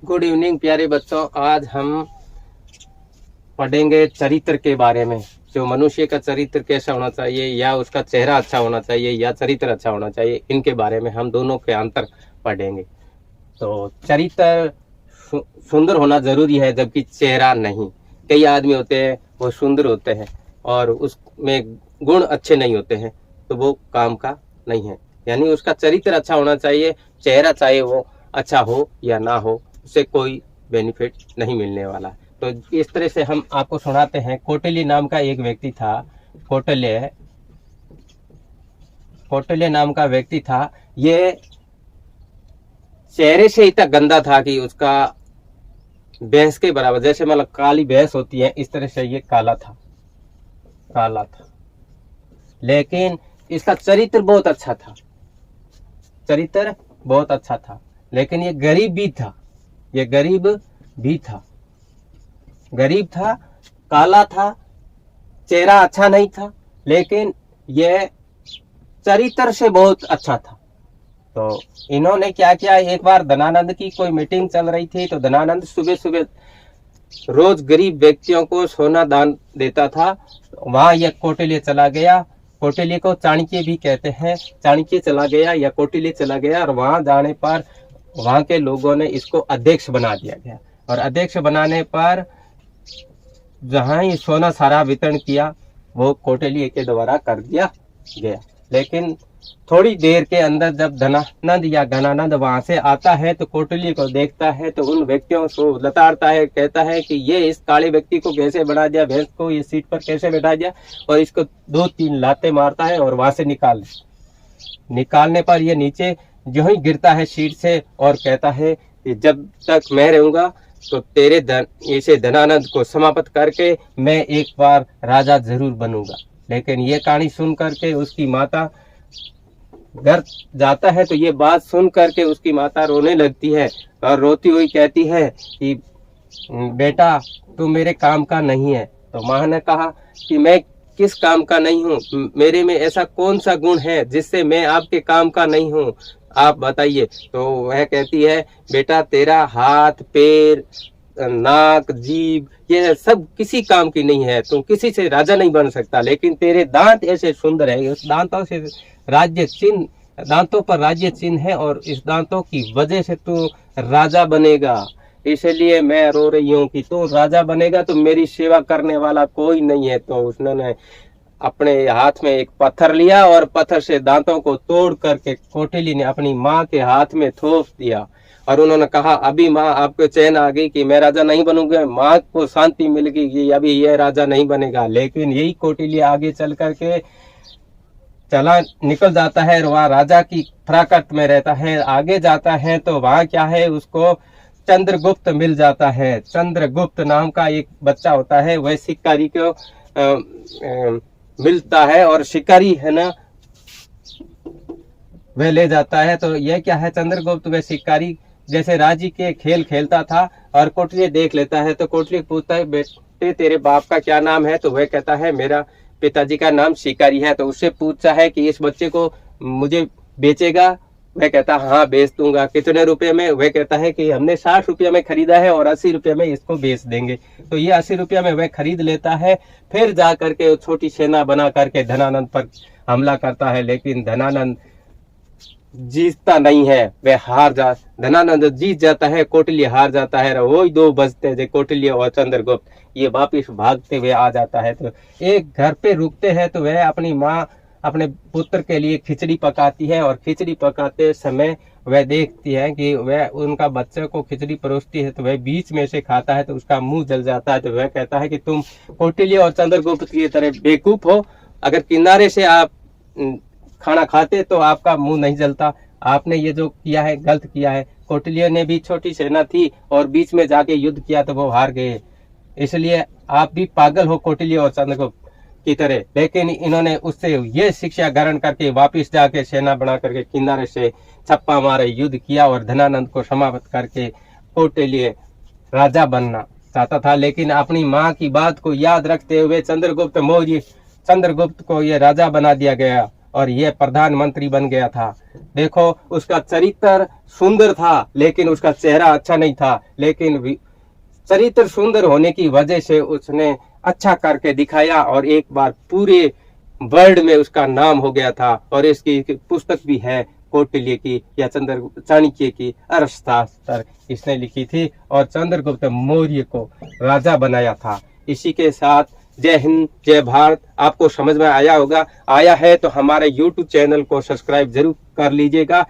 Good evening प्यारे बच्चों। आज हम पढ़ेंगे चरित्र के बारे में। जो मनुष्य का चरित्र कैसा होना चाहिए, या उसका चेहरा अच्छा होना चाहिए, या चरित्र अच्छा होना चाहिए, इनके बारे में हम दोनों के अंतर पढ़ेंगे। तो चरित्र सुंदर होना जरूरी है, जबकि चेहरा नहीं। कई आदमी होते हैं वो सुंदर होते हैं और उसमें गुण अच्छे नहीं होते हैं, तो वो काम का नहीं है। यानी उसका चरित्र अच्छा होना चाहिए, चेहरा चाहे वो अच्छा हो या ना हो, उससे कोई बेनिफिट नहीं मिलने वाला। तो इस तरह से हम आपको सुनाते हैं। कौटिल्य नाम का एक व्यक्ति था। कौटिल्य नाम का व्यक्ति था। ये चेहरे से इतना गंदा था कि उसका भैंस के बराबर, जैसे मतलब काली भैंस होती है, इस तरह से ये काला था। लेकिन इसका चरित्र बहुत अच्छा था। लेकिन ये गरीब था, काला था, चेहरा अच्छा नहीं था, लेकिन ये चरित्र से बहुत अच्छा था। तो इन्होंने क्या किया, एक बार धनानंद की कोई मीटिंग चल रही थी, तो धनानंद सुबह सुबह रोज गरीब व्यक्तियों को सोना दान देता था। वहां यह कौटिल्य चला गया। कौटिल्य को चाणक्य भी कहते हैं। चाणक्य चला गया या कौटिल्य चला गया, और वहां जाने पर वहां के लोगों ने इसको अध्यक्ष बना दिया गया। और अध्यक्ष बनाने पर जहां ही सोना सारा वितरण किया, वो कौटिल्य के द्वारा कर दिया गया। लेकिन थोड़ी देर के अंदर जब धनानंद या घनानंद वहां से आता है, तो कौटिल्य को देखता है, तो उन व्यक्तियों को लताड़ता है, कहता है कि ये इस काले व्यक्ति को कैसे बढ़ा दिया, भैंस को ये सीट पर कैसे बैठा दिया, और इसको 2-3 लाते मारता है और वहां से निकालने पर ये नीचे जो ही गिरता है सीट से, और कहता है कि जब तक मैं रहूंगा तो तेरे इसे धनानंद को समाप्त करके मैं एक बार राजा जरूर बनूंगा। लेकिन ये कहानी सुन करके उसकी माता घर जाता है, तो ये बात सुन करके उसकी माता रोने लगती है, और रोती हुई कहती है कि बेटा तू मेरे काम का नहीं है। तो माँ ने कहा कि मैं किस काम का नहीं हूँ, मेरे में ऐसा कौन सा गुण है जिससे मैं आपके काम का नहीं हूँ, आप बताइए। तो वह कहती है, बेटा तेरा हाथ, पैर, नाक, जीभ, ये सब किसी काम की नहीं है, तू किसी से राजा नहीं बन सकता। लेकिन तेरे दांत ऐसे सुंदर है, उस दांतों से दांतों पर राज्य चिन्ह है, और इस दांतों की वजह से तू राजा बनेगा। इसलिए मैं रो रही हूँ कि तू राजा बनेगा तो मेरी सेवा करने वाला कोई नहीं है। तो उसने अपने हाथ में एक पत्थर लिया, और पत्थर से दांतों को तोड़ करके कौटिल्य ने अपनी माँ के हाथ में थोप दिया। और उन्होंने कहा, अभी माँ आपको चैन आ गई कि मैं राजा नहीं बनूंगा। माँ को शांति मिल गई कि अभी यह राजा नहीं बनेगा। लेकिन यही कौटिल्य आगे चल करके निकल जाता है, और वहाँ राजा की प्राकट में रहता है। आगे जाता है तो वहाँ क्या है, उसको चंद्रगुप्त मिल जाता है। चंद्रगुप्त नाम का एक बच्चा होता है, वह शिकारी को मिलता है, और शिकारी है ना, वह ले जाता है। तो यह क्या है, चंद्रगुप्त वह शिकारी जैसे राजी के खेल खेलता था, और कौटिल्य देख लेता है। तो कौटिल्य पूछता है, बेटे तेरे बाप का क्या नाम है? तो वह कहता है, मेरा पिताजी का नाम शिकारी है। तो उससे पूछता है कि इस बच्चे को मुझे बेचेगा? वह कहता है, हाँ बेच दूंगा। कितने रुपए में? वह कहता है कि हमने 60 रुपये में खरीदा है, और 80 रुपये में इसको बेच देंगे। तो ये 80 रुपये में वह खरीद लेता है। फिर जा करके छोटी सेना बना करके धनानंद पर हमला करता है, लेकिन धनानंद जीतता नहीं है, वह धनानंद जीत जाता है, कौटिल्य हार जाता है। वही 2 बचते हैं, कौटिल्य और चंद्रगुप्त। ये वापिस भागते हुए आ जाता है। तो एक घर पे रुकते हैं, तो वह अपनी माँ अपने पुत्र के लिए खिचड़ी पकाती है, और खिचड़ी पकाते समय वह देखती है कि वह उनका बच्चे को खिचड़ी परोसती है, तो वह बीच में से खाता है, तो उसका मुंह जल जाता है। तो वह कहता है कि तुम कौटिल्य और चंद्रगुप्त की तरह बेवकूफ हो, अगर किनारे से आप खाना खाते तो आपका मुंह नहीं जलता। आपने ये जो किया है गलत किया है। कौटिल्य ने भी छोटी सेना थी, और बीच में जाके युद्ध किया तो वो हार गए। इसलिए आप भी पागल हो कौटिल्य और चंद्रगुप्त की तरह। लेकिन इन्होंने उससे ये शिक्षा ग्रहण करके वापिस जाके सेना बना करके किनारे से छप्पा मारे युद्ध किया, और धनानंद को समाप्त करके कौटिल्य राजा बनना चाहता था। लेकिन अपनी माँ की बात को याद रखते हुए चंद्रगुप्त को ये राजा बना दिया गया। और ये प्रधानमंत्री बन गया था। देखो उसका चरित्र सुंदर था लेकिन उसका चेहरा अच्छा नहीं था, लेकिन चरित्र सुंदर होने की वजह से उसने अच्छा करके दिखाया और एक बार पूरे वर्ल्ड में उसका नाम हो गया था। और इसकी पुस्तक भी है कौटिल्य की या चाणक्य की अर्थशास्त्र इसने लिखी थी और चंद्रगुप्त मौर्य को राजा बनाया था। इसी के साथ जय हिंद जय भारत। आपको समझ में आया होगा, आया है तो हमारे YouTube चैनल को सब्सक्राइब जरूर कर लीजिएगा।